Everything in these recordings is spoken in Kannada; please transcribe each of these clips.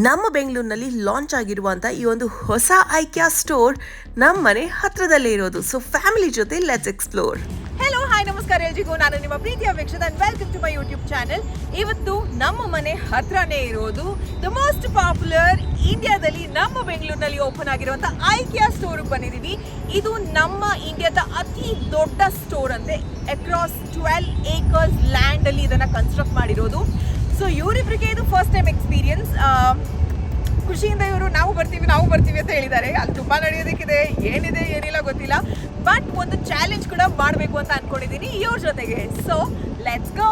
ನಮ್ಮ ಬೆಂಗಳೂರಿನಲ್ಲಿ ಲಾಂಚ್ ಆಗಿರುವಂಥ ಈ ಒಂದು ಹೊಸ ಐಕ್ಯಾ ಸ್ಟೋರ್ ನಮ್ಮ ಮನೆ ಹತ್ರದಲ್ಲೇ ಇರೋದು. ಸೊ ಫ್ಯಾಮಿಲಿ ಜೊತೆ ಲೆಟ್ಸ್ ಎಕ್ಸ್ಪ್ಲೋರ್. ಹೆಲೋ ಹಾಯ್ ನಮಸ್ಕಾರ ಎಲ್ರಿಗೂ, ನಾನು ನಿಮ್ಮ ಪ್ರೀತಿಯ Veekshitha and welcome to my YouTube channel. ಇವತ್ತು ನಮ್ಮ ಮನೆ ಹತ್ರನೇ ಇರೋದು ದ ಮೋಸ್ಟ್ ಪಾಪ್ಯುಲರ್ ಇಂಡಿಯಾದಲ್ಲಿ ನಮ್ಮ ಬೆಂಗಳೂರಿನಲ್ಲಿ ಓಪನ್ ಆಗಿರುವಂಥ ಐಕಿಯಾ ಸ್ಟೋರ್ಗೆ ಬಂದಿದ್ದೀವಿ. ಇದು ನಮ್ಮ ಇಂಡಿಯಾದ ಅತಿ ದೊಡ್ಡ ಸ್ಟೋರ್ ಅಂತೆ. ಅಕ್ರಾಸ್ 12 acres ಲ್ಯಾಂಡಲ್ಲಿ ಇದನ್ನು ಕನ್ಸ್ಟ್ರಕ್ಟ್ ಮಾಡಿರೋದು. ಸೊ ಇವರಿಬ್ಬರಿಗೆ ಇದು ಫಸ್ಟ್ ಟೈಮ್ ಎಕ್ಸ್ಪೀರಿಯನ್ಸ್. ಖುಷಿಯಿಂದ ಇವರು ನಾವು ಬರ್ತೀವಿ ಅಂತ ಹೇಳಿದ್ದಾರೆ. ಅಲ್ಲಿ ತುಂಬ ನಡೆಯೋದಕ್ಕಿದೆ, ಏನಿಲ್ಲ ಗೊತ್ತಿಲ್ಲ. ಬಟ್ ಒಂದು ಚಾಲೆಂಜ್ ಕೂಡ ಮಾಡಬೇಕು ಅಂತ ಅಂದ್ಕೊಂಡಿದ್ದೀನಿ ಇವ್ರ ಜೊತೆಗೆ. ಸೊ ಲೆಟ್ಸ್ ಗೋ,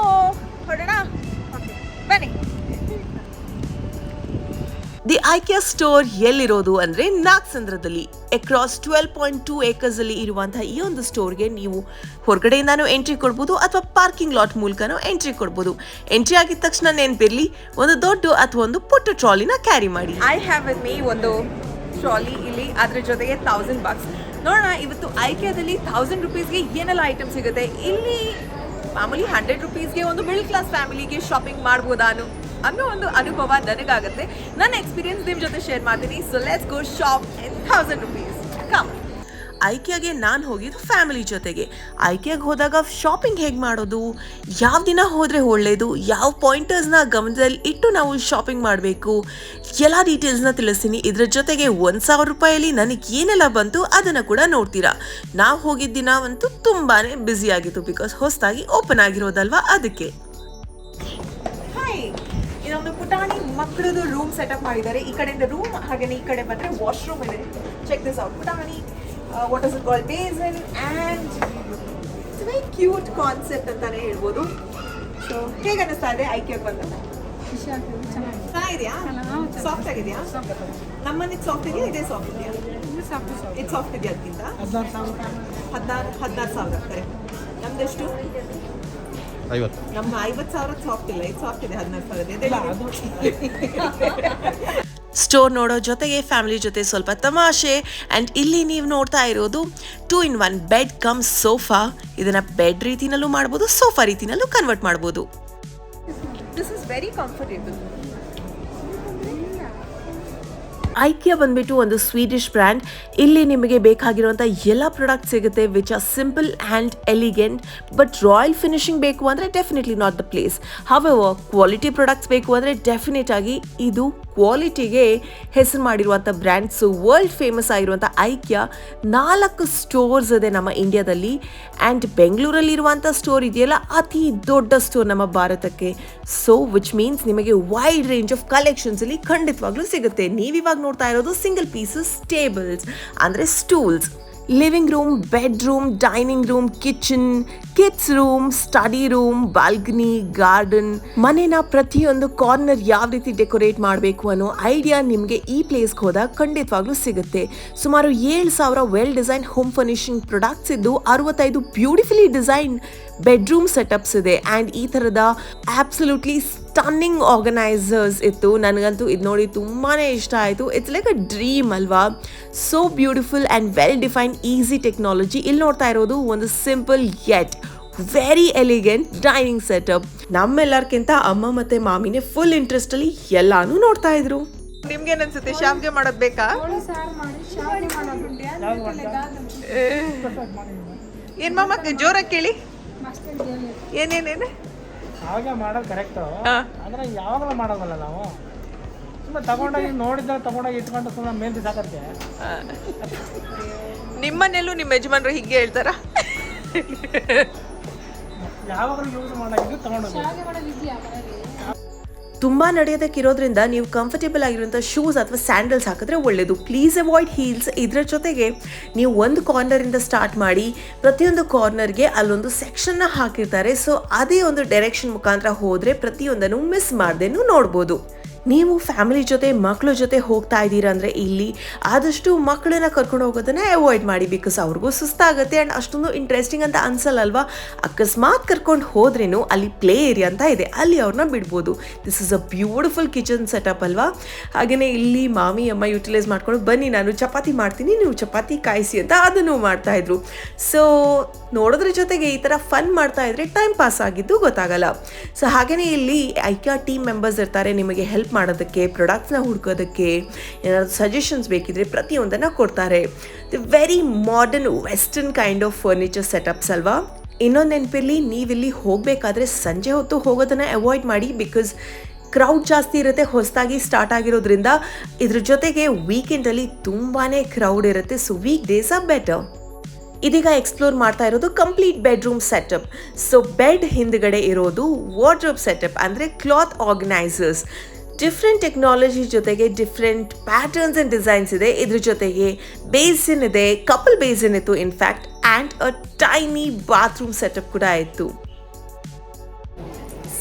ಹೊರಡೋಣ ಬನ್ನಿ. ದಿ ಐಕಿಯಾ ಸ್ಟೋರ್ ಎಲ್ಲಿರೋದು ಅಂದರೆ ನಾಗಸಂದ್ರದಲ್ಲಿ ಅಕ್ರಾಸ್ 12.2 acres ಅಲ್ಲಿ ಇರುವಂತಹ ಈ ಒಂದು ಸ್ಟೋರ್ಗೆ ನೀವು ಹೊರಗಡೆಯಿಂದಾನು ಎಂಟ್ರಿ ಕೊಡ್ಬೋದು ಅಥವಾ ಪಾರ್ಕಿಂಗ್ ಲಾಟ್ ಮೂಲಕನೂ ಎಂಟ್ರಿ ಕೊಡ್ಬೋದು. ಎಂಟ್ರಿ ಆಗಿದ ತಕ್ಷಣ ನೆನಪಿರಲಿ, ಒಂದು ದೊಡ್ಡ ಅಥವಾ ಒಂದು ಪುಟ್ಟ ಟ್ರಾಲಿನ ಕ್ಯಾರಿ ಮಾಡಿ. ಐ ಹ್ಯಾವ್ ವಿತ್ ಮೀ ಒಂದು ಟ್ರಾಲಿ ಇಲ್ಲಿ, ಅದ್ರ ಜೊತೆಗೆ $1000. ನೋಡೋಣ ಇವತ್ತು ಐಕಿಯಾದಲ್ಲಿ $1000 ಏನೆಲ್ಲ ಐಟಮ್ ಸಿಗುತ್ತೆ. ಇಲ್ಲಿ ಮಾಮೂಲಿ $100 ಒಂದು ಮಿಡಲ್ ಕ್ಲಾಸ್ ಫ್ಯಾಮಿಲಿಗೆ ಶಾಪಿಂಗ್ ಮಾಡ್ಬೋದಾ ಅನ್ನೋ ಒಂದು ಅನುಭವ ನನಗಾಗುತ್ತೆ. ನನ್ನ ಎಕ್ಸ್ಪೀರಿಯನ್ಸ್ ನಿಮ್ಮ ಜೊತೆ ಶೇರ್ ಮಾಡ್ತೀನಿ. So let's go shop in $1000. Come. ಐಕಿಯಾಗೆ ನಾನು ಹೋಗಿದ್ದು ಫ್ಯಾಮಿಲಿ ಜೊತೆಗೆ. ಐಕಿಯಾಗೆ ಹೋದಾಗ ಶಾಪಿಂಗ್ ಹೇಗೆ ಮಾಡೋದು, ಯಾವ ದಿನ ಹೋದರೆ ಒಳ್ಳೆಯದು, ಯಾವ ಪಾಯಿಂಟರ್ಸ್ನ ಗಮನದಲ್ಲಿ ಇಟ್ಟು ನಾವು ಶಾಪಿಂಗ್ ಮಾಡಬೇಕು, ಎಲ್ಲ ಡೀಟೇಲ್ಸ್ನ ತಿಳಿಸ್ತೀನಿ. ಇದರ ಜೊತೆಗೆ $1000 ನನಗೆ ಏನೆಲ್ಲ ಬಂತು ಅದನ್ನು ಕೂಡ ನೋಡ್ತೀರಾ. ನಾವು ಹೋಗಿದ್ದ ದಿನ ಅಂತೂ ತುಂಬಾ ಬ್ಯುಸಿ ಆಗಿತ್ತು, ಬಿಕಾಸ್ ಹೊಸದಾಗಿ ಓಪನ್ ಆಗಿರೋದಲ್ವಾ, ಅದಕ್ಕೆ. ಇದೊಂದು ಪುಟಾಣಿ ಮಕ್ಕಳದು ರೂಮ್ ಸೆಟಪ್ ಮಾಡಿದ್ದಾರೆ. ಈ ಕಡೆಯಿಂದ ರೂಮ್, ಹಾಗೇನೆ ಈ ಕಡೆ ಬಂದರೆ ವಾಶ್ರೂಮ್ ಇದೆ. Check this out. ಪುಟಾಣಿ what is it called, basin, and it's very cute concept ಅಂತಾನೆ ಹೇಳ್ಬೋದು. ಸೊ ಹೇಗೆ ಅನ್ನಿಸ್ತಾ ಇದೆ ಐಕಿಯಾಗೆ ಬಂದ? ಚೆನ್ನಾಗಿದೆಯಾ? ಸಾಫ್ಟ್ ಆಗಿದೆಯಾ? ನಮ್ಮನಿಗೆ ಸಾಫ್ಟ್ ಇದೆಯಾ, ಇದೇ ಸಾಫ್ಟ್ ಇದೆಯಾ? ಇದು ಸಾಫ್ಟ್ ಇದೆಯಾ? ಅದಕ್ಕಿಂತ 16,000 ಕರೆಕ್ಟ್. ನಮ್ದೆಷ್ಟು? ನಮ್ಮ 50,000 ಸಾಫ್ಟ್ ಇಲ್ಲ, ಇದು ಸಾಫ್ಟ್ ಇದೆ. 16,000. ಸ್ಟೋರ್ ನೋಡೋ ಜೊತೆಗೆ ಫ್ಯಾಮಿಲಿ ಜೊತೆ ಸ್ವಲ್ಪ ತಮಾಷೆ. ಆ್ಯಂಡ್ ಇಲ್ಲಿ ನೀವು ನೋಡ್ತಾ ಇರೋದು 2-in-1 ಬೆಡ್ ಕಮ್ ಸೋಫಾ. ಇದನ್ನು ಬೆಡ್ ರೀತಿನಲ್ಲೂ ಮಾಡ್ಬೋದು, ಸೋಫಾ ರೀತಿನಲ್ಲೂ ಕನ್ವರ್ಟ್ ಮಾಡ್ಬೋದು. This is very comfortable. IKEA ಬಂದ್ಬಿಟ್ಟು ಒಂದು ಸ್ವೀಡಿಷ್ ಬ್ರ್ಯಾಂಡ್. ಇಲ್ಲಿ ನಿಮಗೆ ಬೇಕಾಗಿರುವಂಥ ಎಲ್ಲ ಪ್ರಾಡಕ್ಟ್ ಸಿಗುತ್ತೆ which are simple and elegant. But royal finishing ಬೇಕು ಅಂದರೆ definitely not the place. However quality products ಬೇಕು ಅಂದರೆ ಡೆಫಿನೆಟ್ ಆಗಿ ಇದು ಕ್ವಾಲಿಟಿಗೆ ಹೆಸರು ಮಾಡಿರುವಂಥ ಬ್ರ್ಯಾಂಡ್ಸು. ವರ್ಲ್ಡ್ ಫೇಮಸ್ ಆಗಿರುವಂಥ ಐಕಿಯಾ 4 ಸ್ಟೋರ್ಸ್ ಇದೆ ನಮ್ಮ ಇಂಡಿಯಾದಲ್ಲಿ. ಆ್ಯಂಡ್ ಬೆಂಗಳೂರಲ್ಲಿರುವಂಥ ಸ್ಟೋರ್ ಇದೆಯಲ್ಲ, ಅತಿ ದೊಡ್ಡ ಸ್ಟೋರ್ ನಮ್ಮ ಭಾರತಕ್ಕೆ. ಸೊ ವಿಚ್ ಮೀನ್ಸ್ ನಿಮಗೆ ವೈಡ್ ರೇಂಜ್ ಆಫ್ ಕಲೆಕ್ಷನ್ಸ್ ಇಲ್ಲಿ ಖಂಡಿತವಾಗ್ಲೂ ಸಿಗುತ್ತೆ. ನೀವಿವಾಗ ನೋಡ್ತಾ ಇರೋದು ಸಿಂಗಲ್ ಪೀಸಸ್ ಟೇಬಲ್ಸ್ ಅಂದರೆ stools. Living room, bedroom, dining room, kitchen, kids room, study room, balcony, garden, ಮನೆನ ಪ್ರತಿಯೊಂದು ಕಾರ್ನರ್ ಯಾವ ರೀತಿ ಡೆಕೋರೇಟ್ ಮಾಡಬೇಕು ಅನ್ನೋ ಐಡಿಯಾ ನಿಮಗೆ ಈ ಪ್ಲೇಸ್ಗೆ ಹೋದಾಗ ಖಂಡಿತವಾಗ್ಲೂ ಸಿಗುತ್ತೆ. ಸುಮಾರು 7,000 well design home furnishing products ಇದ್ದು 65 ಬ್ಯೂಟಿಫುಲಿ ಡಿಸೈನ್ ಬೆಡ್ರೂಮ್ ಸೆಟಪ್ಸ್ ಇದೆ. ಆ್ಯಂಡ್ ಈ ಥರದ ಆಬ್ಸಲ್ಯೂಟ್ಲಿ ಸ್ಟನ್ನಿಂಗ್ ಆರ್ಗನೈಸರ್ಸ್ ಇತ್ತು. ನನಗಂತೂ ಇದು ನೋಡಿ ತುಂಬಾ ಇಷ್ಟ ಆಯಿತು. ಇಟ್ಸ್ ಲೈಕ್ ಅ ಡ್ರೀಮ್ ಅಲ್ವಾ. So beautiful and well defined easy technology. ಇಲ್ಲಿ ನೋಡ್ತಾ ಇರೋದು ಒಂದು simple yet very elegant dining setup. ನಮ್ಮೆಲ್ಲರ್ಕಿಂತ ಅಮ್ಮ ಮತ್ತು ಮಾಮಿನೇ ಫುಲ್ ಇಂಟ್ರೆಸ್ಟಲ್ಲಿ ಎಲ್ಲಾನು ನೋಡ್ತಾ ಇದ್ರು. ನಿಮ್ಗೇನು ಅನ್ಸುತ್ತೆ, ಶಾವಿಗೆ ಮಾಡೋದು ಬೇಕಾ? ಏನು ಮಾಮ ಜೋರಾಗಿ ಕೇಳಿ. ಏನೇನೇನು ಅವಾಗ ಮಾಡೋದು ಕರೆಕ್ಟು, ಅಂದರೆ ಯಾವಾಗಲೂ ಮಾಡೋದಲ್ಲ ನಾವು. ಸುಮ್ಮನೆ ತಗೊಂಡೋಗಿ ನೋಡಿದ್ರೆ ತಗೊಂಡೋಗಿ ಇಟ್ಕೊಂಡು ಸುಮ್ಮನೆ ಮೇಲ್ದಿ ಸಾಕತ್ತೆ. ನಿಮ್ಮನೆಲ್ಲೂ ನಿಮ್ಮ ಯಜಮಾನ್ರು ಹೀಗೆ ಹೇಳ್ತಾರ? ಯಾವಾಗಲೂ ಯೂಸ್ ಮಾಡೋದು ತಗೊಂಡೋಗಿ. ತುಂಬ ನಡೆಯೋದಕ್ಕಿರೋದ್ರಿಂದ ನೀವು ಕಂಫರ್ಟೇಬಲ್ ಆಗಿರುವಂಥ ಶೂಸ್ ಅಥವಾ ಸ್ಯಾಂಡಲ್ಸ್ ಹಾಕಿದ್ರೆ ಒಳ್ಳೆಯದು. Please avoid heels. ಇದರ ಜೊತೆಗೆ ನೀವು ಒಂದು ಕಾರ್ನರಿಂದ ಸ್ಟಾರ್ಟ್ ಮಾಡಿ ಪ್ರತಿಯೊಂದು ಕಾರ್ನರ್ಗೆ ಅಲ್ಲೊಂದು ಸೆಕ್ಷನ್ನ ಹಾಕಿರ್ತಾರೆ. ಸೊ ಅದೇ ಒಂದು ಡೈರೆಕ್ಷನ್ ಮುಖಾಂತರ ಹೋದರೆ ಪ್ರತಿಯೊಂದನ್ನು ಮಿಸ್ ಮಾಡ್ದೇನು ನೋಡ್ಬೋದು. ನೀವು ಫ್ಯಾಮಿಲಿ ಜೊತೆ ಮಕ್ಕಳ ಜೊತೆ ಹೋಗ್ತಾ ಇದ್ದೀರಾ ಅಂದರೆ ಇಲ್ಲಿ ಆದಷ್ಟು ಮಕ್ಕಳನ್ನ ಕರ್ಕೊಂಡು ಹೋಗೋದನ್ನ ಅವಾಯ್ಡ್ ಮಾಡಿ. ಬಿಕಾಸ್ ಅವ್ರಿಗೂ ಸುಸ್ತಾಗುತ್ತೆ ಆ್ಯಂಡ್ ಅಷ್ಟೊಂದು ಇಂಟ್ರೆಸ್ಟಿಂಗ್ ಅಂತ ಅನ್ಸಲ್ಲಲ್ವಾ. ಅಕಸ್ಮಾತ್ ಕರ್ಕೊಂಡು ಹೋದ್ರೇನು ಅಲ್ಲಿ ಪ್ಲೇ ಏರಿಯಾ ಅಂತ ಇದೆ, ಅಲ್ಲಿ ಅವ್ರನ್ನ ಬಿಡ್ಬೋದು. This is a beautiful kitchen setup ಅಲ್ವಾ. ಹಾಗೆಯೇ ಇಲ್ಲಿ ಮಾಮಿ ಅಮ್ಮ ಯುಟಿಲೈಸ್ ಮಾಡ್ಕೊಂಡು ಬನ್ನಿ ನಾನು ಚಪಾತಿ ಮಾಡ್ತೀನಿ, ನೀವು ಚಪಾತಿ ಕಾಯಿಸಿ ಅಂತ ಅದನ್ನು ಮಾಡ್ತಾಯಿದ್ರು. ಸೊ ನೋಡೋದ್ರ ಜೊತೆಗೆ ಈ ಥರ ಫನ್ ಮಾಡ್ತಾ ಇದ್ರೆ ಟೈಮ್ ಪಾಸ್ ಆಗಿದ್ದು ಗೊತ್ತಾಗಲ್ಲ. ಸೊ ಹಾಗೆಯೇ ಇಲ್ಲಿ ಐಕಿಯಾ ಟೀಮ್ ಮೆಂಬರ್ಸ್ ಇರ್ತಾರೆ, ನಿಮಗೆ ಹೆಲ್ಪ್ ಮಾಡೋದಕ್ಕೆ, ಪ್ರಾಡಕ್ಟ್ಸ್ನ ಹುಡ್ಕೋದಕ್ಕೆ, ಏನಾದರೂ ಸಜೆಷನ್ಸ್ ಬೇಕಿದ್ರೆ ಪ್ರತಿಯೊಂದನ್ನು ಕೊಡ್ತಾರೆ. The very modern western kind of furniture setups ಅಲ್ವಾ. ಇನ್ನೊಂದು ನೆನಪಿರಲಿ, ನೀವಿಲ್ಲಿ ಹೋಗಬೇಕಾದ್ರೆ ಸಂಜೆ ಹೊತ್ತು ಹೋಗೋದನ್ನು ಅವಾಯ್ಡ್ ಮಾಡಿ, ಬಿಕಾಸ್ ಕ್ರೌಡ್ ಜಾಸ್ತಿ ಇರುತ್ತೆ, ಹೊಸದಾಗಿ ಸ್ಟಾರ್ಟ್ ಆಗಿರೋದ್ರಿಂದ. ಇದ್ರ ಜೊತೆಗೆ ವೀಕೆಂಡಲ್ಲಿ ತುಂಬಾ ಕ್ರೌಡ್ ಇರುತ್ತೆ, so week days are better. ಇದೀಗ ಎಕ್ಸ್ಪ್ಲೋರ್ ಮಾಡ್ತಾ ಇರೋದು complete bedroom setup. So bed ಹಿಂದ್ಗಡೆ ಇರೋದು ವಾರ್ಡ್ರೋಬ್ ಸೆಟಪ್, ಅಂದರೆ ಕ್ಲಾತ್ ಆರ್ಗನೈಸರ್ಸ್. ಡಿಫ್ರೆಂಟ್ ಟೆಕ್ನಾಲಜಿ ಜೊತೆಗೆ ಡಿಫ್ರೆಂಟ್ ಪ್ಯಾಟರ್ನ್ಸ್ ಆ್ಯಂಡ್ ಡಿಸೈನ್ಸ್ ಇದೆ. ಇದ್ರ ಜೊತೆಗೆ ಬೇಸಿನ್ ಇದೆ, ಕಪಲ್ ಬೇಸಿನ್ ಇತ್ತು in fact, and a tiny bathroom setup ಕೂಡ ಇತ್ತು.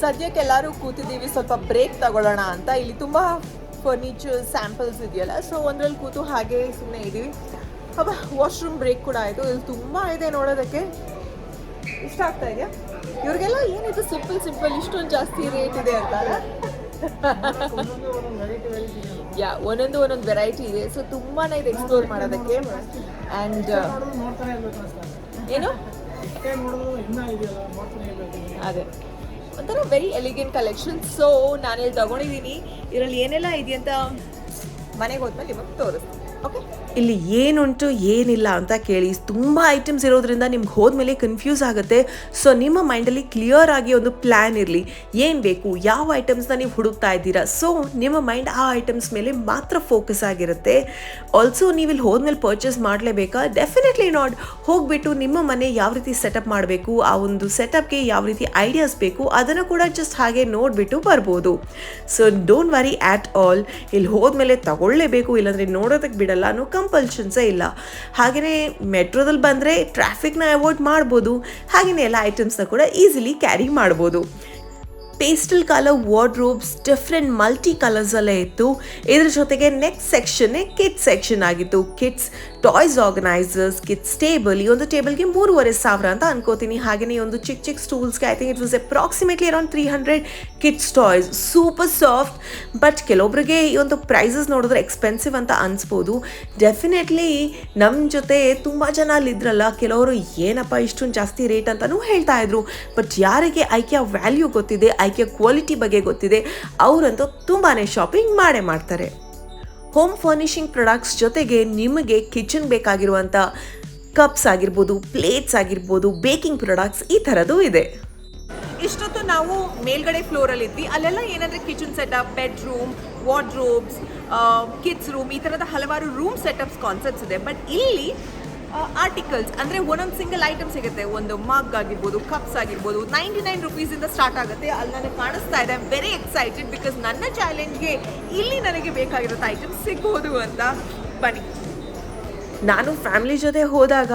ಸದ್ಯಕ್ಕೆ ಎಲ್ಲರೂ ಕೂತಿದ್ದೀವಿ, ಸ್ವಲ್ಪ ಬ್ರೇಕ್ ತಗೊಳ್ಳೋಣ ಅಂತ. ಇಲ್ಲಿ ತುಂಬ ಫರ್ನಿಚರ್ ಸ್ಯಾಂಪಲ್ಸ್ ಇದೆಯಲ್ಲ, ಸೊ ಒಂದ್ರಲ್ಲಿ ಕೂತು ಹಾಗೆ ಸುಮ್ಮನೆ ಇದ್ದೀವಿ. ಅಬ್ಬಾ, ವಾಶ್ರೂಮ್ ಬ್ರೇಕ್ ಕೂಡ ಆಯಿತು. ಇಲ್ಲಿ ತುಂಬ ಇದೆ ನೋಡೋದಕ್ಕೆ. ಇಷ್ಟ ಆಗ್ತಾ ಇದೆಯಾ ಇವ್ರಿಗೆಲ್ಲ? ಏನಿದು ಸಿಂಪಲ್ ಇಷ್ಟೊಂದು ಜಾಸ್ತಿ ರೇಟ್ ಇದೆ ಅಂತ. ಒಂದೊಂದು ವೆರೈಟಿ ಇದೆ, ಸೊ ತುಂಬಾ ಇದೆ ಎಕ್ಸ್ಪ್ಲೋರ್ ಮಾಡೋದಕ್ಕೆ. ಆ್ಯಂಡ್ ಏನು ಅದೇ ಒಂಥರ ವೆರಿ ಎಲಿಗೆಂಟ್ ಕಲೆಕ್ಷನ್. ಸೊ ನಾನಿಲ್ಲಿ ತಗೊಂಡಿದ್ದೀನಿ. ಇದರಲ್ಲಿ ಏನೆಲ್ಲ ಇದೆಯಂತ ಮನೆಗೆ ಹೋದ್ಮೇಲೆ ನಿಮಗೆ ತೋರಿಸ್ತೀನಿ. ಓಕೆ, ಇಲ್ಲಿ ಏನುಂಟು ಏನಿಲ್ಲ ಅಂತ ಕೇಳಿ, ತುಂಬ ಐಟಮ್ಸ್ ಇರೋದ್ರಿಂದ ನಿಮ್ಗೆ ಹೋದ್ಮೇಲೆ ಕನ್ಫ್ಯೂಸ್ ಆಗುತ್ತೆ. ಸೊ ನಿಮ್ಮ ಮೈಂಡಲ್ಲಿ ಕ್ಲಿಯರ್ ಆಗಿ ಒಂದು ಪ್ಲ್ಯಾನ್ ಇರಲಿ, ಏನು ಬೇಕು, ಯಾವ ಐಟಮ್ಸ್ನ ನೀವು ಹುಡುಕ್ತಾ ಇದ್ದೀರಾ. ಸೊ ನಿಮ್ಮ ಮೈಂಡ್ ಆ ಐಟಮ್ಸ್ ಮೇಲೆ ಮಾತ್ರ ಫೋಕಸ್ ಆಗಿರುತ್ತೆ. ಆಲ್ಸೋ ನೀವು ಇಲ್ಲಿ ಹೋದ್ಮೇಲೆ ಪರ್ಚೇಸ್ ಮಾಡಲೇಬೇಕಾ? Definitely not. ಹೋಗಿಬಿಟ್ಟು ನಿಮ್ಮ ಮನೆ ಯಾವ ರೀತಿ ಸೆಟಪ್ ಮಾಡಬೇಕು, ಆ ಒಂದು ಸೆಟಪ್ಗೆ ಯಾವ ರೀತಿ ಐಡಿಯಾಸ್ ಬೇಕು, ಅದನ್ನು ಕೂಡ ಜಸ್ಟ್ ಹಾಗೆ ನೋಡಿಬಿಟ್ಟು ಬರ್ಬೋದು. So don't worry at all. ಇಲ್ಲಿ ಹೋದ್ಮೇಲೆ ತಗೊಳ್ಳೇಬೇಕು, ಇಲ್ಲಾಂದರೆ ನೋಡೋದಕ್ಕೆ ಬಿಡಲ್ಲ ಅನ್ನೋ ಕಂಪಲ್ಷನ್ಸೇ ಇಲ್ಲ. ಹಾಗೆಯೇ ಮೆಟ್ರೋದಲ್ಲಿ ಬಂದರೆ ಟ್ರಾಫಿಕ್ನ ಅವಾಯ್ಡ್ ಮಾಡ್ಬೋದು. ಹಾಗೆಯೇ ಎಲ್ಲ ಐಟಮ್ಸ್ನ ಕೂಡ ಈಸಿಲಿ ಕ್ಯಾರಿ ಮಾಡ್ಬೋದು. Pastel colour wardrobes different multi ಕಲರ್ಸಲ್ಲೇ ಇತ್ತು. ಇದ್ರ ಜೊತೆಗೆ ನೆಕ್ಸ್ಟ್ ಸೆಕ್ಷನ್ನೇ ಕಿಡ್ಸ್ ಸೆಕ್ಷನ್ ಆಗಿತ್ತು. Kids toys organisers, kids table. ಈ ಒಂದು ಟೇಬಲ್ಗೆ 3,500 ಅಂತ ಅನ್ಕೋತೀನಿ. ಹಾಗೆಯೇ ಒಂದು ಚಿಕ್ಕ ಸ್ಟೂಲ್ಸ್ಗೆ I think it was approximately around 300 kids toys. Super soft. But ಕೆಲವೊಬ್ಬರಿಗೆ ಈ ಒಂದು ಪ್ರೈಸಸ್ ನೋಡಿದ್ರೆ ಎಕ್ಸ್ಪೆನ್ಸಿವ್ ಅಂತ ಅನಿಸ್ಬೋದು. ಡೆಫಿನೆಟ್ಲಿ ನಮ್ಮ ಜೊತೆ ತುಂಬ ಜನ ಅಲ್ಲಿದ್ರಲ್ಲ, ಕೆಲವರು ಏನಪ್ಪ ಇಷ್ಟೊಂದು ಜಾಸ್ತಿ ರೇಟ್ ಅಂತಲೂ ಹೇಳ್ತಾ ಇದ್ರು. ಬಟ್ ಯಾರಿಗೆ ಐಕಿಯಾ ವ್ಯಾಲ್ಯೂ ಗೊತ್ತಿದೆ, ಐಕಿಯಾ ಕ್ವಾಲಿಟಿ ಬಗ್ಗೆ ಗೊತ್ತಿದೆ, ಅವರಂತೂ ತುಂಬಾ ಶಾಪಿಂಗ್ ಮಾಡ್ತಾರೆ. ಹೋಮ್ ಫರ್ನಿಷಿಂಗ್ ಪ್ರಾಡಕ್ಟ್ಸ್ ಜೊತೆಗೆ ನಿಮಗೆ ಕಿಚನ್ ಬೇಕಾಗಿರುವಂಥ ಕಪ್ಸ್ ಆಗಿರ್ಬೋದು, ಪ್ಲೇಟ್ಸ್ ಆಗಿರ್ಬೋದು, ಬೇಕಿಂಗ್ ಪ್ರಾಡಕ್ಟ್ಸ್ ಈ ಥರದ್ದು ಇದೆ. ಇಷ್ಟೊತ್ತು ನಾವು ಮೇಲ್ಗಡೆ ಫ್ಲೋರಲ್ಲಿ ಇದ್ವಿ. ಅಲ್ಲೆಲ್ಲ ಏನಂದರೆ kitchen setup, bedroom, wardrobes, kids room, ಈ ಥರದ ಹಲವಾರು ರೂಮ್ ಸೆಟಪ್ಸ್ ಕಾನ್ಸೆಪ್ಟ್ಸ್ ಇದೆ. ಬಟ್ ಇಲ್ಲಿ ಆರ್ಟಿಕಲ್ಸ್ ಅಂದರೆ ಒಂದೊಂದು ಸಿಂಗಲ್ ಐಟಮ್ ಸಿಗುತ್ತೆ. ಒಂದು ಮಗ್ ಆಗಿರ್ಬೋದು, ಕಪ್ಸ್ ಆಗಿರ್ಬೋದು, 99 ರುಪೀಸಿಂದ ಸ್ಟಾರ್ಟ್ ಆಗುತ್ತೆ. ಅಲ್ಲಿ ನನಗೆ ಕಾಣಿಸ್ತಾ ಇದೆ. I am very excited because ನನ್ನ ಚಾಲೆಂಜ್ಗೆ ಇಲ್ಲಿ ನನಗೆ ಬೇಕಾಗಿರೋ ಐಟಮ್ಸ್ ಸಿಗ್ಬೋದು ಅಂತ. ಬನ್ನಿ. ನಾನು ಫ್ಯಾಮಿಲಿ ಜೊತೆ ಹೋದಾಗ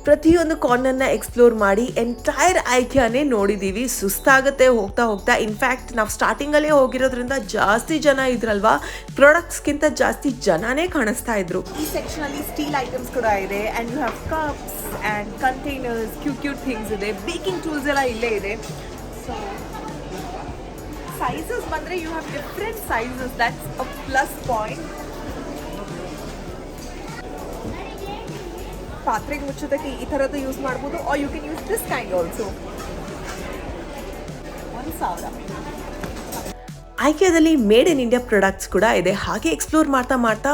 ಪ್ರತಿಯೊಂದು ಕಾರ್ನರ್ನ ಎಕ್ಸ್ಪ್ಲೋರ್ ಮಾಡಿ ಎಂಟೈರ್ ಐಕಿಯಾನೇ ನೋಡಿದ್ದೀವಿ. ಸುಸ್ತಾಗುತ್ತೆ ಹೋಗ್ತಾ. ಇನ್ಫ್ಯಾಕ್ಟ್ ನಾವು ಸ್ಟಾರ್ಟಿಂಗಲ್ಲೇ ಹೋಗಿರೋದ್ರಿಂದ ಜಾಸ್ತಿ ಜನ ಇದ್ರಲ್ವಾ, ಪ್ರಾಡಕ್ಟ್ಸ್ಗಿಂತ ಜಾಸ್ತಿ ಜನನೇ ಕಾಣಿಸ್ತಾ ಇದ್ರು. ಈ ಸೆಕ್ಷನಲ್ಲಿ ಸ್ಟೀಲ್ ಐಟಮ್ಸ್ ಕೂಡ ಇದೆ. And you have cups and containers, cute things ಇದೆ. ಬೇಕಿಂಗ್ ಟೂಲ್ಸ್ ಎಲ್ಲ ಇಲ್ಲೇ ಇದೆ. ಸೊ ಸೈಜಸ್ ಬಂದರೆ you have different sizes, that's a plus point. ಪಾತ್ರೆಗೆ ಮುಚ್ಚೋದಕ್ಕೆ ಈ ಥರದ್ದು ಯೂಸ್ ಮಾಡ್ಬೋದು, or you can use this kind also. 1,000. ಐಕಿಯಾದಲ್ಲಿ ಮೇಡ್ ಇನ್ ಇಂಡಿಯಾ ಪ್ರಾಡಕ್ಟ್ಸ್ ಕೂಡ ಇದೆ. ಹಾಗೆ ಎಕ್ಸ್ಪ್ಲೋರ್ ಮಾಡ್ತಾ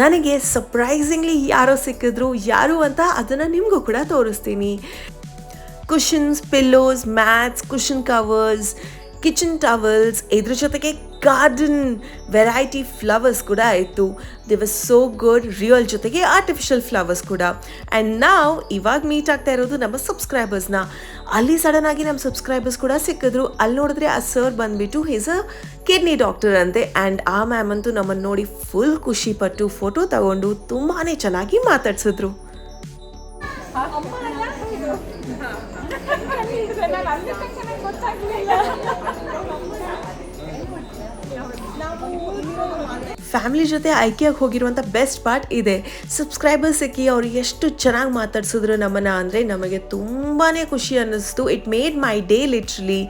ನನಗೆ ಸರ್ಪ್ರೈಸಿಂಗ್ಲಿ ಯಾರೋ ಸಿಕ್ಕಿದ್ರು. ಯಾರು ಅಂತ ಅದನ್ನು ನಿಮಗೂ ಕೂಡ ತೋರಿಸ್ತೀನಿ. Cushions, pillows, mats, cushion covers, kitchen towels, ಇದ್ರ ಜೊತೆಗೆ ಗಾರ್ಡನ್ ವೆರೈಟಿ ಫ್ಲವರ್ಸ್ ಕೂಡ ಇತ್ತು. They was so good. Real ಜೊತೆಗೆ ಆರ್ಟಿಫಿಷಿಯಲ್ ಫ್ಲವರ್ಸ್ ಕೂಡ. ಆ್ಯಂಡ್ ನಾವು ಇವಾಗ ಮೀಟ್ ಆಗ್ತಾ ಇರೋದು ನಮ್ಮ ಸಬ್ಸ್ಕ್ರೈಬರ್ಸ್ನ. ಅಲ್ಲಿ ಸಡನ್ ಆಗಿ ನಮ್ಮ ಸಬ್ಸ್ಕ್ರೈಬರ್ಸ್ ಕೂಡ ಸಿಕ್ಕಿದ್ರು. ಅಲ್ಲಿ ನೋಡಿದ್ರೆ ಆ ಸರ್ ಬಂದುಬಿಟ್ಟು ಈಸ್ ಅ ಕಿಡ್ನಿ ಡಾಕ್ಟರ್ ಅಂತೆ. ಆ್ಯಂಡ್ ಆ ಮ್ಯಾಮ್ ಅಂತೂ ನಮ್ಮನ್ನು ನೋಡಿ ಫುಲ್ ಖುಷಿಪಟ್ಟು ಫೋಟೋ ತಗೊಂಡು ತುಂಬಾ ಚೆನ್ನಾಗಿ ಮಾತಾಡ್ಸಿದ್ರು. ಫ್ಯಾಮಿಲಿ ಜೊತೆ ಐಕಿಯಾಗಿ ಹೋಗಿರುವಂಥ ಬೆಸ್ಟ್ ಪಾರ್ಟ್ ಇದೆ. ಸಬ್ಸ್ಕ್ರೈಬರ್ಸ್ ಸಿಕ್ಕಿ ಅವ್ರು ಎಷ್ಟು ಚೆನ್ನಾಗಿ ಮಾತಾಡ್ಸಿದ್ರು ನಮ್ಮನ್ನು ಅಂದರೆ ನಮಗೆ ತುಂಬಾ ಖುಷಿ ಅನ್ನಿಸ್ತು. It made my day literally.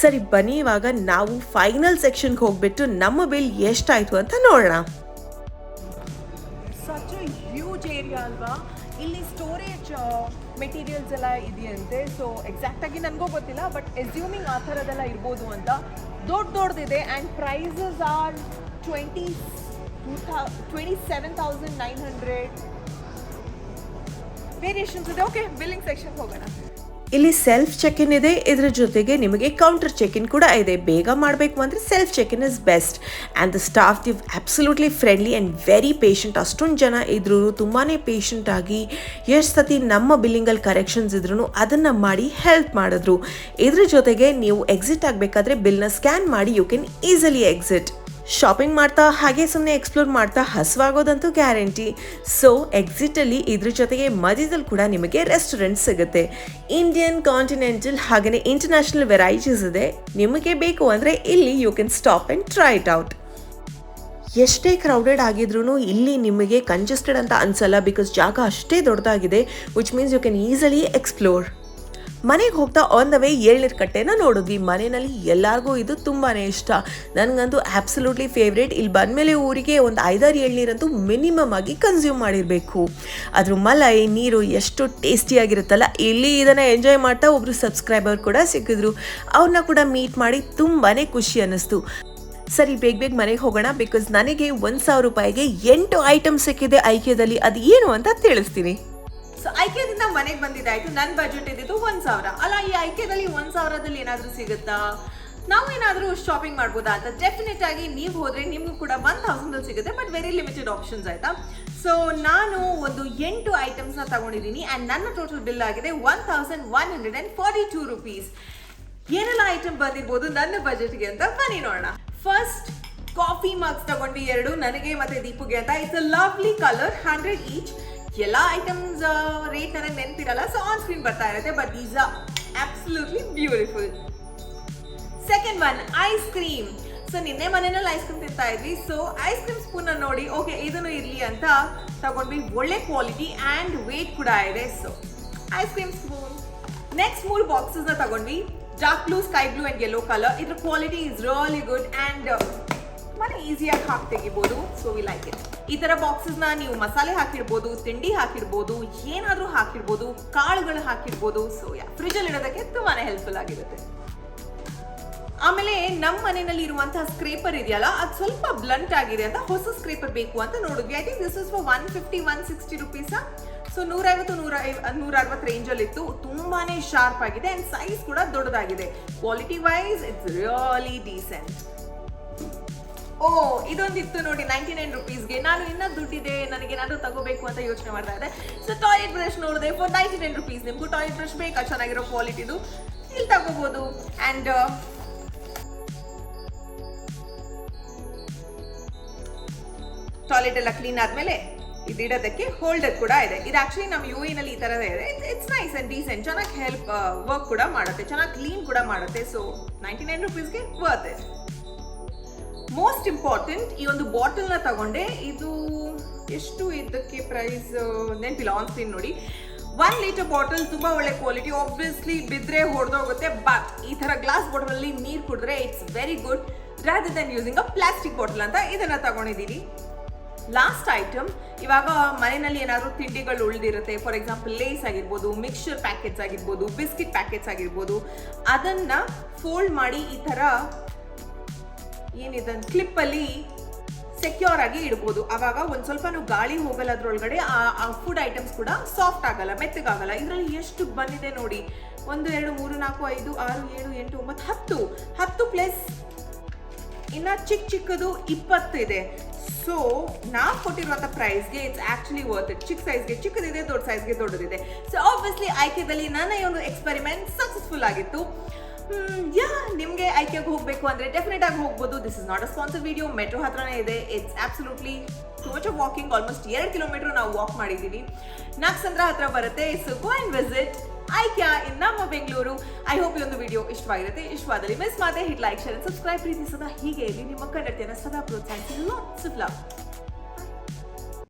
ಸರಿ ಬನ್ನಿ, ಇವಾಗ ನಾವು ಫೈನಲ್ ಸೆಕ್ಷನ್ಗೆ ಹೋಗ್ಬಿಟ್ಟು ನಮ್ಮ ಬಿಲ್ ಎಷ್ಟಾಯಿತು ಅಂತ ನೋಡೋಣ. ಸಚ್ ಅ ಹ್ಯೂಜ್ ಏರಿಯಾ ಅಲ್ವಾ. ಇಲ್ಲಿ ಸ್ಟೋರೇಜ್ ಮೆಟೀರಿಯಲ್ಸ್ ಎಲ್ಲ ಇದೆಯಂತೆ. ಸೊ ಎಕ್ಸಾಕ್ಟಾಗಿ ನನಗೂ ಗೊತ್ತಿಲ್ಲ, ಬಟ್ ಎಸ್ಯೂಮಿಂಗ್ ಆ ಥರದ್ದೆಲ್ಲ ಇರ್ಬೋದು ಅಂತ. ದೊಡ್ಡದಿದೆ ಆ್ಯಂಡ್ ಪ್ರೈಸಸ್ ಆರ್ 27,900 ವೇರಿಯೇಷನ್ಸ್ ಇದೆ. ಓಕೆ, ಬಿಲ್ಲಿಂಗ್ ಸೆಕ್ಷನ್ ಹೋಗೋಣ. ಇಲ್ಲಿ ಸೆಲ್ಫ್ ಚೆಕ್ ಇನ್ ಇದೆ, ಇದರ ಜೊತೆಗೆ ನಿಮಗೆ ಕೌಂಟರ್ ಚೆಕ್ ಇನ್ ಕೂಡ ಇದೆ. ಬೇಗ ಮಾಡಬೇಕು ಅಂದರೆ self check in is best. And the staff ದಿವ್ absolutely friendly and very patient. ಅಷ್ಟೊಂದು ಜನ ಇದ್ರೂ ತುಂಬಾ ಪೇಷಂಟ್ ಆಗಿ ಎಷ್ಟು ಸತಿ ನಮ್ಮ ಬಿಲ್ಲಿಂಗಲ್ಲಿ ಕರೆಕ್ಷನ್ಸ್ ಇದ್ರೂ ಅದನ್ನು ಮಾಡಿ ಹೆಲ್ಪ್ ಮಾಡಿದ್ರು. ಇದ್ರ ಜೊತೆಗೆ ನೀವು ಎಕ್ಸಿಟ್ ಆಗಬೇಕಾದ್ರೆ ಬಿಲ್ನ ಸ್ಕ್ಯಾನ್ ಮಾಡಿ you can easily exit. Shopping ಮಾಡ್ತಾ ಹಾಗೆ ಸುಮ್ಮನೆ ಎಕ್ಸ್ಪ್ಲೋರ್ ಮಾಡ್ತಾ ಹಸುವಾಗೋದಂತೂ ಗ್ಯಾರಂಟಿ. ಸೊ ಎಕ್ಸಿಟಲ್ಲಿ ಇದ್ರ ಜೊತೆಗೆ ಮಧ್ಯದಲ್ಲಿ ಕೂಡ ನಿಮಗೆ ರೆಸ್ಟೋರೆಂಟ್ ಸಿಗುತ್ತೆ. ಇಂಡಿಯನ್, ಕಾಂಟಿನೆಂಟಲ್ ಹಾಗೆಯೇ ಇಂಟರ್ನ್ಯಾಷನಲ್ ವೆರೈಟೀಸ್ ಇದೆ. ನಿಮಗೆ ಬೇಕು ಅಂದರೆ ಇಲ್ಲಿ you can stop and try it out. ಎಷ್ಟೇ ಕ್ರೌಡೆಡ್ ಆಗಿದ್ರೂ ಇಲ್ಲಿ ನಿಮಗೆ ಕಂಜೆಸ್ಟೆಡ್ ಅಂತ ಅನ್ಸಲ್ಲ, ಬಿಕಾಸ್ ಜಾಗ ಅಷ್ಟೇ ದೊಡ್ಡದಾಗಿದೆ, which means you can easily explore. ಮನೆಗೆ ಹೋಗ್ತಾ ಆನ್ ದ ವೇ ಏಳ್ನೀರು ಕಟ್ಟೆನ ನೋಡಿದ್ವಿ. ಮನೆಯಲ್ಲಿ ಎಲ್ಲರಿಗೂ ಇದು ತುಂಬಾ ಇಷ್ಟ. ನನಗಂತೂ ಆಬ್ಸಲ್ಯೂಟ್ಲಿ ಫೇವ್ರೇಟ್. ಇಲ್ಲಿ ಬಂದಮೇಲೆ ಊರಿಗೆ ಒಂದು 5-6 ಏಳ್ನೀರಂತೂ ಮಿನಿಮಮ್ ಆಗಿ ಕನ್ಸ್ಯೂಮ್ ಮಾಡಿರಬೇಕು. ಅದ್ರ ಮಲೈ ನೀರು ಎಷ್ಟು ಟೇಸ್ಟಿಯಾಗಿರುತ್ತಲ್ಲ. ಇಲ್ಲಿ ಇದನ್ನು ಎಂಜಾಯ್ ಮಾಡ್ತಾ ಒಬ್ಬರು ಸಬ್ಸ್ಕ್ರೈಬರ್ ಕೂಡ ಸಿಕ್ಕಿದ್ರು. ಅವ್ರನ್ನ ಕೂಡ ಮೀಟ್ ಮಾಡಿ ತುಂಬಾ ಖುಷಿ ಅನ್ನಿಸ್ತು. ಸರಿ, ಬೇಗ ಮನೆಗೆ ಹೋಗೋಣ, ಬಿಕಾಸ್ ನನಗೆ 1,000 ರೂಪಾಯಿಗೆ 8 ಐಟಮ್ ಸಿಕ್ಕಿದೆ ಐಕಿಯಾದಲ್ಲಿ. ಅದು ಏನು ಅಂತ ತಿಳಿಸ್ತೀನಿ. ಸೊ ಐಕಿಯಾದಿಂದ ಮನೆಗೆ ಬಂದಿದ್ದಾಯ್ತು. ನನ್ನ ಬಜೆಟ್ ಇದ್ದಿದ್ದು 1,000. ಅಲ್ಲ, ಈ ಐಕಿಯಾದಲ್ಲಿ 1,000ದಲ್ಲಿ ಏನಾದರೂ ಸಿಗುತ್ತಾ, ನಾವು ಏನಾದರೂ ಶಾಪಿಂಗ್ ಮಾಡ್ಬೋದಾ ಅಂತ. ಡೆಫಿನೆಟ್ ಆಗಿ ನೀವು ಹೋದರೆ ನಿಮಗೂ ಕೂಡ 1,000 ಸಿಗುತ್ತೆ, ಬಟ್ ವೆರಿ ಲಿಮಿಟೆಡ್ ಆಪ್ಷನ್ಸ್ ಆಯಿತಾ. ಸೊ ನಾನು ಒಂದು 8 ಐಟಮ್ಸ್ನ ತಗೊಂಡಿದ್ದೀನಿ ಆ್ಯಂಡ್ ನನ್ನ ಟೋಟಲ್ ಬಿಲ್ ಆಗಿದೆ 1,142 ರೂಪೀಸ್. ಏನೆಲ್ಲ ಐಟಮ್ ಬಂದಿರ್ಬೋದು ನನ್ನ ಬಜೆಟ್ಗೆ ಅಂತ ಬನ್ನಿ ನೋಡೋಣ. ಫಸ್ಟ್ ಕಾಫಿ ಮಗ್ಸ್ ತಗೊಂಡ್ವಿ 2, ನನಗೆ ಮತ್ತು ದೀಪುಗೆ ಅಂತ. It's a lovely colour, 100 each. ಎಲ್ಲ ಐಟಮ್ಸ್ ರೇಟ್ ನನಗೆ ನೆನಪಿರಲ್ಲ, ಸೊ ಆನ್ ಸ್ಕ್ರೀನ್ ಬರ್ತಾ ಇರುತ್ತೆ, but these are absolutely beautiful. Second one, ice cream. So ನಿನ್ನೆ ಮನೆಯಲ್ಲಿ ಐಸ್ ಕ್ರೀಮ್ ತಿಂತಾ ಇದ್ವಿ, ಸೊ ಐಸ್ ಕ್ರೀಮ್ ಸ್ಪೂನ್ ನೋಡಿ ಓಕೆ ಇದನ್ನು ಇರಲಿ ಅಂತ ತಗೊಂಡ್ವಿ. ಒಳ್ಳೆ ಕ್ವಾಲಿಟಿ ಆ್ಯಂಡ್ ವೇಟ್ ಕೂಡ ಇದೆ. So ice cream spoon. Next 3 ಬಾಕ್ಸಸ್ನ ತಗೊಂಡ್ವಿ. Dark blue, sky blue and yellow colour. ಇದ್ರ quality is really good and ಮನೆ ಈಸಿಯಾಗಿ ಹಾಕಿ ತೆಗಿಬೋದು. So we like it. ಈ ಥರ ಬಾಕ್ಸಸ್ನ ನೀವು ಮಸಾಲೆ ಹಾಕಿರ್ಬೋದು, ತಿಂಡಿ ಹಾಕಿರ್ಬೋದು, ಏನಾದರೂ ಹಾಕಿರ್ಬೋದು, ಕಾಳುಗಳು ಹಾಕಿರ್ಬೋದು. ಸೊ ಫ್ರಿಜ್ಜಲ್ಲಿ ಇಡೋದಕ್ಕೆ ತುಂಬಾ ಹೆಲ್ಪ್ಫುಲ್ ಆಗಿರುತ್ತೆ. ಆಮೇಲೆ ನಮ್ಮ ಮನೆಯಲ್ಲಿ ಇರುವಂತಹ ಸ್ಕ್ರೇಪರ್ ಇದೆಯಲ್ಲ, ಅದು ಸ್ವಲ್ಪ ಬ್ಲಂಟ್ ಆಗಿದೆ ಅಂತ ಹೊಸ ಸ್ಕ್ರೇಪರ್ ಬೇಕು ಅಂತ ನೋಡಿದ್ವಿ. I think this is for 150-160 rupees. So 150-160 ರೇಂಜಲ್ಲಿ ಇತ್ತು. ತುಂಬಾ ಶಾರ್ಪ್ ಆಗಿದೆ ಆ್ಯಂಡ್ ಸೈಜ್ ಕೂಡ ದೊಡ್ಡದಾಗಿದೆ. Quality wise it's really decent. ಇದೊಂದಿತ್ತು ನೋಡಿ 99 ರೂಪೀಸ್ಗೆ. ನಾನು ಇನ್ನೂ ದುಡ್ಡಿದೆ, ನನಗೇನಾದರೂ ತಗೋಬೇಕು ಅಂತ ಯೋಚನೆ ಮಾಡ್ತಾ ಇದ್ದೆ. ಸೊ ಟಾಯ್ಲೆಟ್ ಬ್ರಷ್ ನೋಡಿದೆ ಫಾರ್ 99 ರೂಪೀಸ್. ನಿಮಗೂ ಟಾಯ್ಲೆಟ್ ಬ್ರಷ್ ಬೇಕಾ ಚೆನ್ನಾಗಿರೋ ಕ್ವಾಲಿಟಿದು, ಇಲ್ಲಿ ತಗೋಬೋದು. ಆ್ಯಂಡ್ ಟಾಯ್ಲೆಟ್ ಎಲ್ಲ ಕ್ಲೀನ್ ಆದಮೇಲೆ ಇದಿಡೋದಕ್ಕೆ ಹೋಲ್ಡರ್ ಕೂಡ ಇದೆ. ಇದು ಆ್ಯಕ್ಚುಲಿ ನಮ್ಮ UAE ಈ ಥರದೇ ಇದೆ. It's nice and decent. ಚೆನ್ನಾಗಿ ಹೆಲ್ಪ್ ವರ್ಕ್ ಕೂಡ ಮಾಡುತ್ತೆ, ಚೆನ್ನಾಗಿ ಕ್ಲೀನ್ ಕೂಡ ಮಾಡುತ್ತೆ. ಸೊ 99 ರೂಪೀಸ್ಗೆ ವರ್ತ್ ಇಟ್. ಮೋಸ್ಟ್ ಇಂಪಾರ್ಟೆಂಟ್, ಈ ಒಂದು ಬಾಟಲ್ನ ತಗೊಂಡೆ. ಇದು ಎಷ್ಟು ಇದಕ್ಕೆ ಪ್ರೈಸ್ ನೆನಪಿಲ್ಲ, ಆನ್ ಸ್ಕ್ರೀನ್ ನೋಡಿ. 1 ಲೀಟರ್ ಬಾಟಲ್, ತುಂಬ ಒಳ್ಳೆ ಕ್ವಾಲಿಟಿ. ಆಬ್ವಿಯಸ್ಲಿ ಬಿದ್ದರೆ ಹೊಡೆದೋಗುತ್ತೆ, ಬಟ್ ಈ ಥರ ಗ್ಲಾಸ್ ಬಾಟಲಲ್ಲಿ ನೀರು ಕುಡಿದ್ರೆ it's very good rather then using a plastic bottle ಅಂತ ಇದನ್ನು ತಗೊಂಡಿದ್ದೀನಿ. ಲಾಸ್ಟ್ ಐಟಮ್, ಇವಾಗ ಮನೆಯಲ್ಲಿ ಏನಾದರೂ ತಿಂಡಿಗಳು ಉಳಿದಿರುತ್ತೆ, ಫಾರ್ ಎಕ್ಸಾಂಪಲ್ ಲೇಸ್ ಆಗಿರ್ಬೋದು, ಮಿಕ್ಸ್ಚರ್ ಪ್ಯಾಕೆಟ್ಸ್ ಆಗಿರ್ಬೋದು, ಬಿಸ್ಕಿಟ್ ಪ್ಯಾಕೆಟ್ಸ್ ಆಗಿರ್ಬೋದು, ಅದನ್ನು ಫೋಲ್ಡ್ ಮಾಡಿ ಈ ಥರ ಏನಿದೆ ಕ್ಲಿಪ್ಪಲ್ಲಿ ಸೆಕ್ಯೂರ್ ಆಗಿ ಇಡ್ಬೋದು. ಆವಾಗ ಒಂದು ಸ್ವಲ್ಪನೂ ಗಾಳಿ ಹೋಗಲ್ಲ ಅದರೊಳಗಡೆ. ಆ ಫುಡ್ ಐಟಮ್ಸ್ ಕೂಡ ಸಾಫ್ಟ್ ಆಗಲ್ಲ, ಮೆತ್ತಗಾಗಲ್ಲ. ಇದರಲ್ಲಿ ಎಷ್ಟು ಬಂದಿದೆ ನೋಡಿ, 1 2 3 4 5 6 7 8 9 10 ಪ್ಲಸ್ ಇನ್ನು ಚಿಕ್ಕದು 20 ಇದೆ. ಸೊ ನಾವು ಕೊಟ್ಟಿರುವಂಥ ಪ್ರೈಸ್ಗೆ ಇಟ್ಸ್ ಆ್ಯಕ್ಚುಲಿ ವರ್ತ್ ಇಟ್. ಚಿಕ್ಕ ಸೈಜ್ಗೆ ಚಿಕ್ಕದಿದೆ, ದೊಡ್ಡ ಸೈಜ್ಗೆ ದೊಡ್ಡದಿದೆ. ಸೊ ಆಬ್ವಿಯಸ್ಲಿ ಐಕಿಯಾದಲ್ಲಿ ನನ್ನ ಈ ಒಂದು ಎಕ್ಸ್ಪೆರಿಮೆಂಟ್ ಸಕ್ಸಸ್ಫುಲ್ ಆಗಿತ್ತು. ನಿಮಗೆ ಐಕಿಯಾಗೆ ಹೋಗಬೇಕು ಅಂದರೆ ಡೆಫಿನೆಟ್ ಆಗಿ ಹೋಗ್ಬೋದು. This is not a sponsor video. Metro ಹತ್ರನೇ ಇದೆ. It's absolutely too much of walking. Almost 2 kilometre ನಾವು ವಾಕ್ ಮಾಡಿದ್ದೀವಿ. ನಾಗಸಂದ್ರ ಹತ್ರ ಬರುತ್ತೆ. So go and visit IKEA ಇನ್ ನಮ್ಮ ಬೆಂಗಳೂರು. ಐ ಹೋಪ್ ಈ ಒಂದು ವಿಡಿಯೋ ಇಷ್ಟವಾಗಿರುತ್ತೆ. ಇಷ್ಟವಾದಲ್ಲಿ ಮಿಸ್ ಮಾಡದೆ ಹಿಟ್ ಲೈಕ್, ಶೇರ್, ಸಬ್ಸ್ಕ್ರೈಬ್. ಪ್ರೀತಿ ಸದಾ ಹೀಗೆ ಇರಲಿ. ನಿಮ್ಮ ಕನ್ನಡತೆಯನ್ನು ಸದಾ ಪ್ರೋತ್ಸಾಹಿಸಿ. Lots of love.